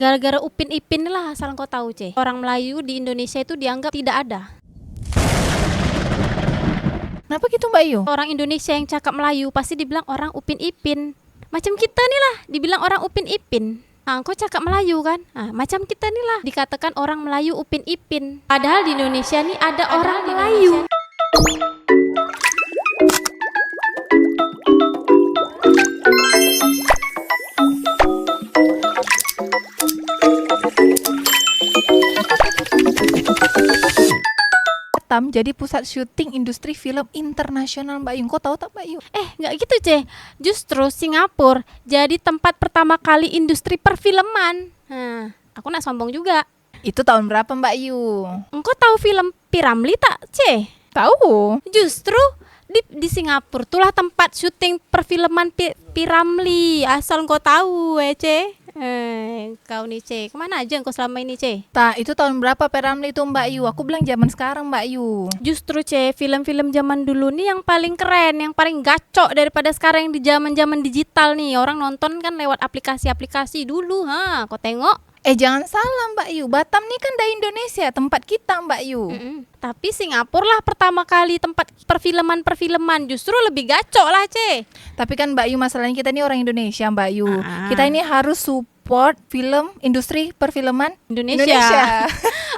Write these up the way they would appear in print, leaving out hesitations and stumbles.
Gara-gara Upin Ipin lah asal kau tahu, Ce. Orang Melayu di Indonesia itu dianggap tidak ada. Kenapa gitu Mbak Yu? Orang Indonesia yang cakap Melayu pasti dibilang orang Upin Ipin. Macam kita nih lah dibilang orang Upin Ipin. Nah, kau cakap Melayu kan? Nah, macam kita nih lah dikatakan orang Melayu Upin Ipin. Padahal di Indonesia nih ada orang Melayu. Batam jadi pusat syuting industri film internasional Mbak Yu. Kau tahu tak Mbak Yu? Nggak gitu, Ce. Justru Singapura jadi tempat pertama kali industri perfilman. Aku nak sombong juga. Itu tahun berapa Mbak Yu? Engkau tahu film Piramli tak, Ce? Tahu. Justru di Singapura itulah tempat syuting perfilman Piramli. Asal engkau tahu, Ce. Kau nih, Ce. Kemana aja engkau selama ini, Ce? Tak, itu tahun berapa Peramli itu Mbak Yu? Aku bilang zaman sekarang Mbak Yu. Justru, Ce, film-film zaman dulu nih yang paling keren, yang paling gacok daripada sekarang yang di zaman-zaman digital nih. Orang nonton kan lewat aplikasi-aplikasi dulu, kau tengok. Jangan salah Mbak Yu, Batam nih kan dari Indonesia, tempat kita Mbak Yu. Tapi Singapura lah pertama kali tempat perfilman-perfilman. Justru lebih gacok lah, Ce. Tapi kan Mbak Yu, masalahnya kita ini orang Indonesia Mbak Yu. Kita ini harus support film industri perfilman Indonesia.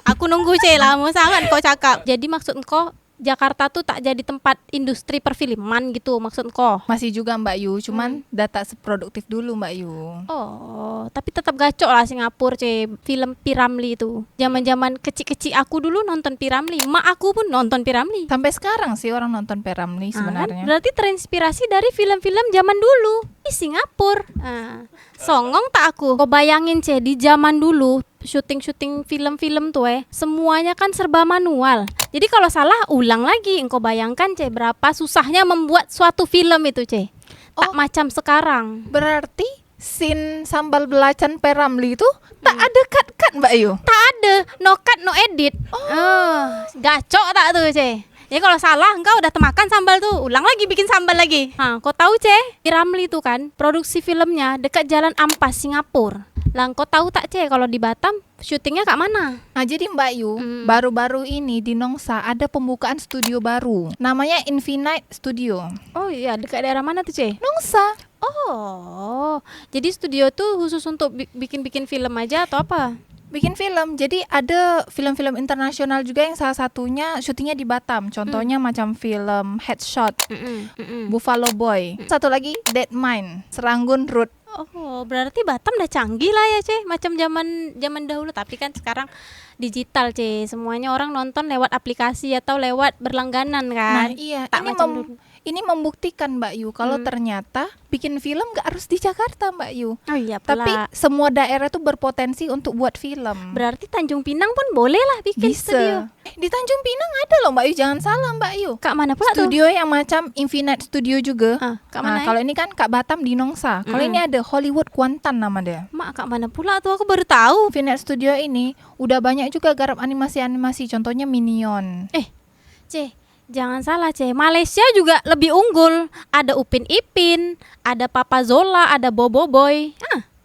Aku nunggu, Ce, lama sangat kau cakap. Jadi maksud kau Jakarta tuh tak jadi tempat industri perfilman gitu maksud kau? Masih juga Mbak Yu, cuman data seproduktif dulu Mbak Yu. Oh, tapi tetap gacok lah Singapura, Ce. Film Piramli itu. Zaman-zaman kecil-kecil aku dulu nonton Piramli. Mak aku pun nonton Piramli. Sampai sekarang sih orang nonton Peramli sebenarnya. Berarti terinspirasi dari film-film zaman dulu di Singapura. Songong tak aku? Kau bayangin, Ce, di zaman dulu syuting film-film tuh semuanya kan serba manual. Jadi kalau salah ulang lagi. Engkau bayangkan, Ce, berapa susahnya membuat suatu film itu, Ce. Tak macam sekarang. Berarti scene sambal belacan Peramli itu tak ada cut-cut Mbak Yu? Tak ada, no cut, no edit. Gacok tak tuh, Ce. Ya kalau salah engkau udah temakan sambal tuh, ulang lagi bikin sambal lagi. Kau tahu, Ce, Piramli tuh kan produksi filmnya dekat Jalan Ampas Singapura. Lah kau tahu tak, Ce, kalau di Batam syutingnya kak mana? Nah jadi Mbak Yu, baru-baru ini di Nongsa ada pembukaan studio baru. Namanya Infinite Studio. Oh iya, dekat daerah mana tuh, Ce? Nongsa. Oh, jadi studio tuh khusus untuk bikin-bikin film aja atau apa? Bikin film. Jadi ada film-film internasional juga yang salah satunya syutingnya di Batam. Contohnya macam film Headshot, Buffalo Boy. Satu lagi Dead Mind, Seranggun Road. Oh, berarti Batam udah canggih lah ya, Ce. Macam zaman dahulu, tapi kan sekarang digital, Ce. Semuanya orang nonton lewat aplikasi atau lewat berlangganan kan. Nah iya, tak ini membuktikan Mbak Yu kalau ternyata bikin film gak harus di Jakarta Mbak Yu. Oh iya pula. Tapi semua daerah tuh berpotensi untuk buat film. Berarti Tanjung Pinang pun boleh lah bikin studio. Di Tanjung Pinang ada loh Mbak Yu, jangan salah Mbak Yu. Kak mana pula studio yang macam Infinite Studio juga. Kak mana? Kalau ini kan Kak Batam di Nongsa. Kalau ini ada Hollywood Kuantan nama dia. Mak, Kak mana pula tuh, aku baru tahu. Infinite Studio ini udah banyak juga garap animasi-animasi, contohnya Minion. Ce, jangan salah, Ce. Malaysia juga lebih unggul. Ada Upin Ipin, ada Papa Zola, ada Bobo Boy.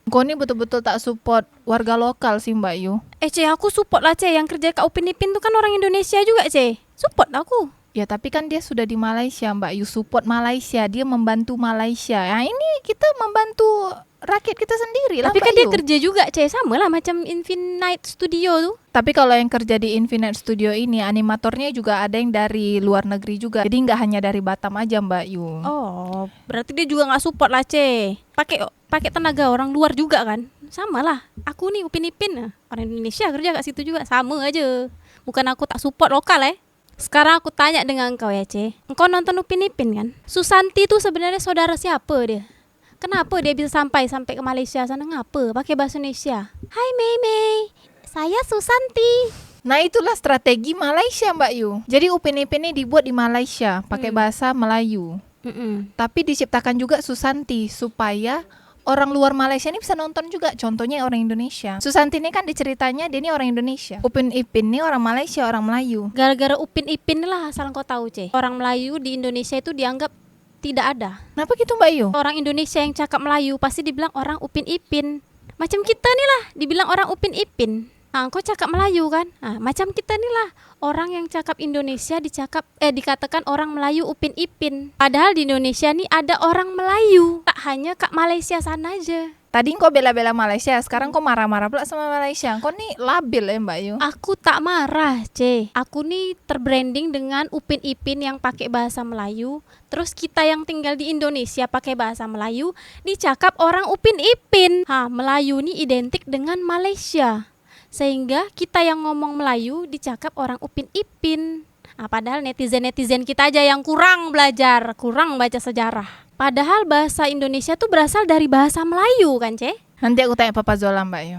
Kau ini betul-betul tak support warga lokal sih Mbak Yu. Ce, aku support lah, Ce. Yang kerja Kak Upin Ipin tuh kan orang Indonesia juga, Ce. Support aku. Ya tapi kan dia sudah di Malaysia Mbak Yu, support Malaysia, dia membantu Malaysia. Nah ini kita membantu rakyat kita sendiri lah. Tapi kan Mbak dia Yu kerja juga, Ce. Sama lah macam Infinite Studio tuh. Tapi kalau yang kerja di Infinite Studio ini animatornya juga ada yang dari luar negeri juga. Jadi nggak hanya dari Batam aja Mbak Yu. Oh, berarti dia juga nggak support lah, Ce. Pakai tenaga orang luar juga kan. Sama lah. Aku nih Upin Ipin, orang Indonesia kerja kat situ juga, sama aja. Bukan aku tak support lokal Sekarang aku tanya dengan engkau ya, Ce. Engkau nonton Upin Ipin kan? Susanti tuh sebenarnya saudara siapa dia? Kenapa dia bisa sampai ke Malaysia sana? Ngapa? Pakai bahasa Indonesia. Hai Mei, saya Susanti. Nah itulah strategi Malaysia Mbak Yu. Jadi Upin Ipin ini dibuat di Malaysia pakai bahasa Melayu. Tapi diciptakan juga Susanti supaya orang luar Malaysia ini bisa nonton juga. Contohnya orang Indonesia. Susanti ini kan diceritanya dia ini orang Indonesia. Upin Ipin ini orang Malaysia, orang Melayu. Gara-gara Upin Ipin lah asal kau tahu, Ce. Orang Melayu di Indonesia itu dianggap tidak ada. Kenapa gitu Mbak Yu? Orang Indonesia yang cakap Melayu pasti dibilang orang Upin Ipin. Macam kita nih lah, dibilang orang Upin Ipin. Kau cakap Melayu kan? Macam kita nih lah, orang yang cakap Indonesia dikatakan orang Melayu Upin Ipin. Padahal di Indonesia nih ada orang Melayu, tak hanya kat Malaysia sana aja. Tadi kau bela-bela Malaysia, sekarang kau marah-marah pula sama Malaysia. Kau nih labil ya Mbak Yu. Aku tak marah, Aku nih terbranding dengan Upin Ipin yang pakai bahasa Melayu. Terus kita yang tinggal di Indonesia pakai bahasa Melayu, dicakap orang Upin Ipin. Melayu nih identik dengan Malaysia. Sehingga kita yang ngomong Melayu dicakap orang Upin Ipin. Padahal netizen-netizen kita aja yang kurang belajar, kurang baca sejarah. Padahal bahasa Indonesia tuh berasal dari bahasa Melayu kan, Nanti aku tanya Papa Zola Mbak Yu.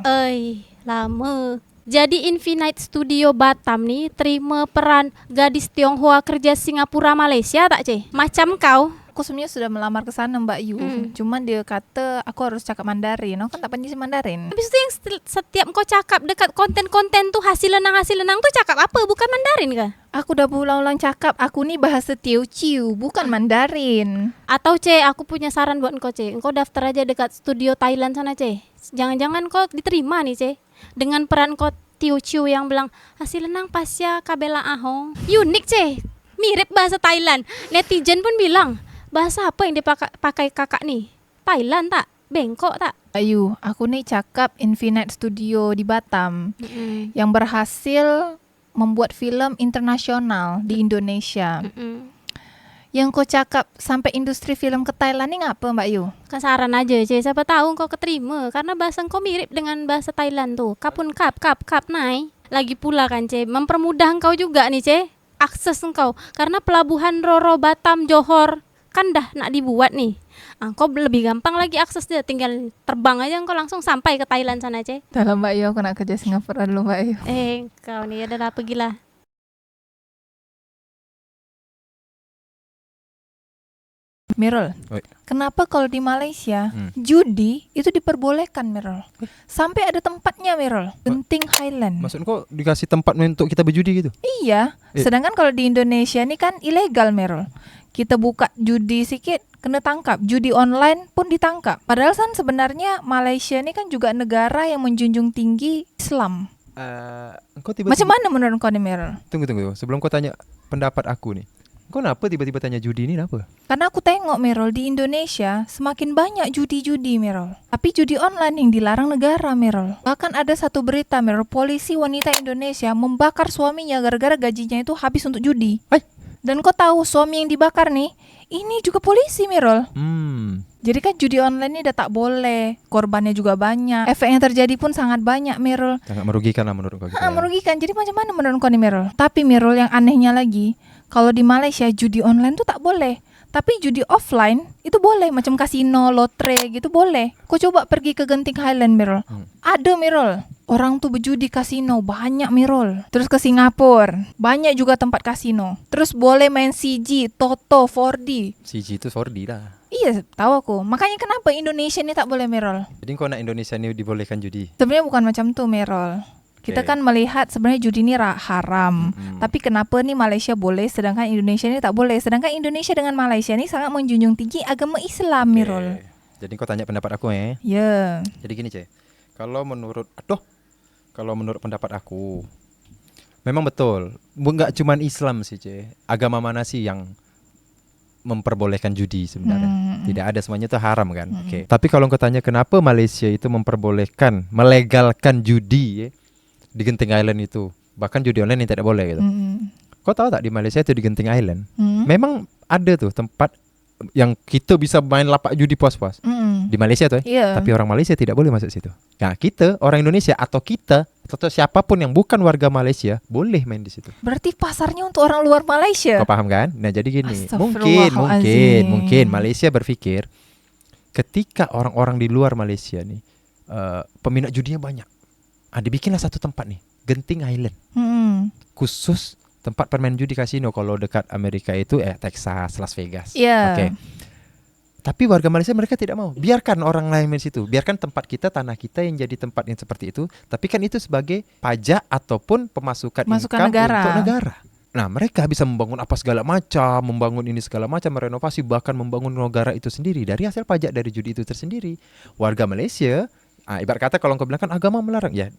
Lama. Jadi Infinite Studio Batam nih terima peran gadis Tionghoa kerja Singapura Malaysia tak, Macam kau. Aku sebenarnya sudah melamar ke sana Mbak Yu. Cuman dia kata aku harus cakap Mandarin. Aku kan tak pandai Mandarin. Habis itu yang setiap kau cakap dekat konten-konten tuh hasil lenang tuh cakap apa? Bukan Mandarin kah? Aku udah berulang-ulang cakap, aku nih bahasa Teochew, bukan Mandarin. Atau aku punya saran buat kau, Engkau daftar aja dekat studio Thailand sana, Jangan-jangan kau diterima nih, dengan peran kau Teochew yang bilang hasil lenang pasya kabela ahong. Unik, mirip bahasa Thailand. Netizen pun bilang, bahasa apa yang dipakai kakak nih? Thailand tak? Bangkok tak? Ayu, aku nih cakap Infinite Studio di Batam yang berhasil membuat film internasional di Indonesia. Yang kau cakap sampai industri film ke Thailand ni ngapa Mbak Yu? Kesaran aja, siapa tahu kau keterima karena bahasa kau mirip dengan bahasa Thailand tuh. Kapun kap nai. Lagi pula kan, mempermudah kau juga nih, akses engkau. Karena pelabuhan Roro, Batam, Johor kan dah nak dibuat nih. Kau lebih gampang lagi akses dia, tinggal terbang aja engkau langsung sampai ke Thailand sana, Dalam Mbak Yu, aku nak kerja Singapura dulu Mbak Yu. Kau nih adalah pergilah. Mirul, kenapa kalau di Malaysia judi itu diperbolehkan Mirul? Sampai ada tempatnya Mirul, Genting Highland. Maksud kau dikasih tempat untuk kita berjudi gitu? Iya, sedangkan kalau di Indonesia ini kan ilegal Mirul. Kita buka judi sikit kena tangkap, judi online pun ditangkap. Padahal kan sebenarnya Malaysia ini kan juga negara yang menjunjung tinggi Islam. Kau tiba-tiba... Macam mana menurut kau nih Mirul? Tunggu, sebelum kau tanya pendapat aku nih. Kau kenapa tiba-tiba tanya judi ini kenapa? Karena aku tengok Mirul di Indonesia semakin banyak judi-judi Mirul. Tapi judi online yang dilarang negara Mirul. Bahkan ada satu berita Mirul, polisi wanita Indonesia membakar suaminya gara-gara gajinya itu habis untuk judi. Dan kau tahu suami yang dibakar nih, ini juga polisi Mirul. Jadi kan judi online ini udah tak boleh, korbannya juga banyak, efek yang terjadi pun sangat banyak Mirul. Sangat merugikan lah menurut kau. Merugikan. Jadi macam mana menurut kau nih Mirul? Tapi Mirul yang anehnya lagi, kalau di Malaysia judi online tuh tak boleh. Tapi judi offline itu boleh, macam kasino, lotre gitu boleh. Kau coba pergi ke Genting Highland Mirul. Ada Mirul. Orang tuh berjudi kasino banyak Mirul. Terus ke Singapura, banyak juga tempat kasino. Terus boleh main CG, Toto, 4D. CG itu 4D lah. Iya, tahu aku. Makanya kenapa Indonesia ini tak boleh Mirul? Jadi kau nak Indonesia ini dibolehkan judi? Sebenarnya bukan macam tuh Mirul. Kita kan melihat sebenarnya judi ini haram. Tapi kenapa nih Malaysia boleh sedangkan Indonesia ini tak boleh? Sedangkan Indonesia dengan Malaysia ini sangat menjunjung tinggi agama Islam Mirul. Jadi kau tanya pendapat aku Ya. Jadi gini kalau menurut pendapat aku memang betul. Enggak cuman Islam sih agama mana sih yang memperbolehkan judi sebenarnya. Tidak ada, semuanya itu haram kan. Tapi kalau kau tanya kenapa Malaysia itu melegalkan judi di Genting Island itu, bahkan judi online yang tidak boleh gitu. Kau tahu tak di Malaysia itu di Genting Island memang ada tuh tempat yang kita bisa main lapak judi puas-puas. Di Malaysia tuh tapi orang Malaysia tidak boleh masuk situ. Nah, kita orang Indonesia atau siapapun yang bukan warga Malaysia boleh main di situ. Berarti pasarnya untuk orang luar Malaysia. Kau paham kan? Nah, jadi gini, Astagfirullahaladzim. mungkin Malaysia berpikir ketika orang-orang di luar Malaysia nih peminat judinya banyak. Dibikinlah satu tempat nih, Genting Island. Khusus tempat permain judi kasino. Kalau dekat Amerika itu Texas, Las Vegas. Oke. Tapi warga Malaysia mereka tidak mau. Biarkan orang lain di situ. Biarkan tempat kita, tanah kita yang jadi tempat yang seperti itu. Tapi kan itu sebagai pajak ataupun pemasukan income negara. Untuk negara. Nah, mereka bisa membangun apa segala macam, membangun ini segala macam, merenovasi, bahkan membangun negara itu sendiri dari hasil pajak dari judi itu tersendiri. Warga Malaysia Ibarat kata kalau engkau bilang kan agama melarang ya,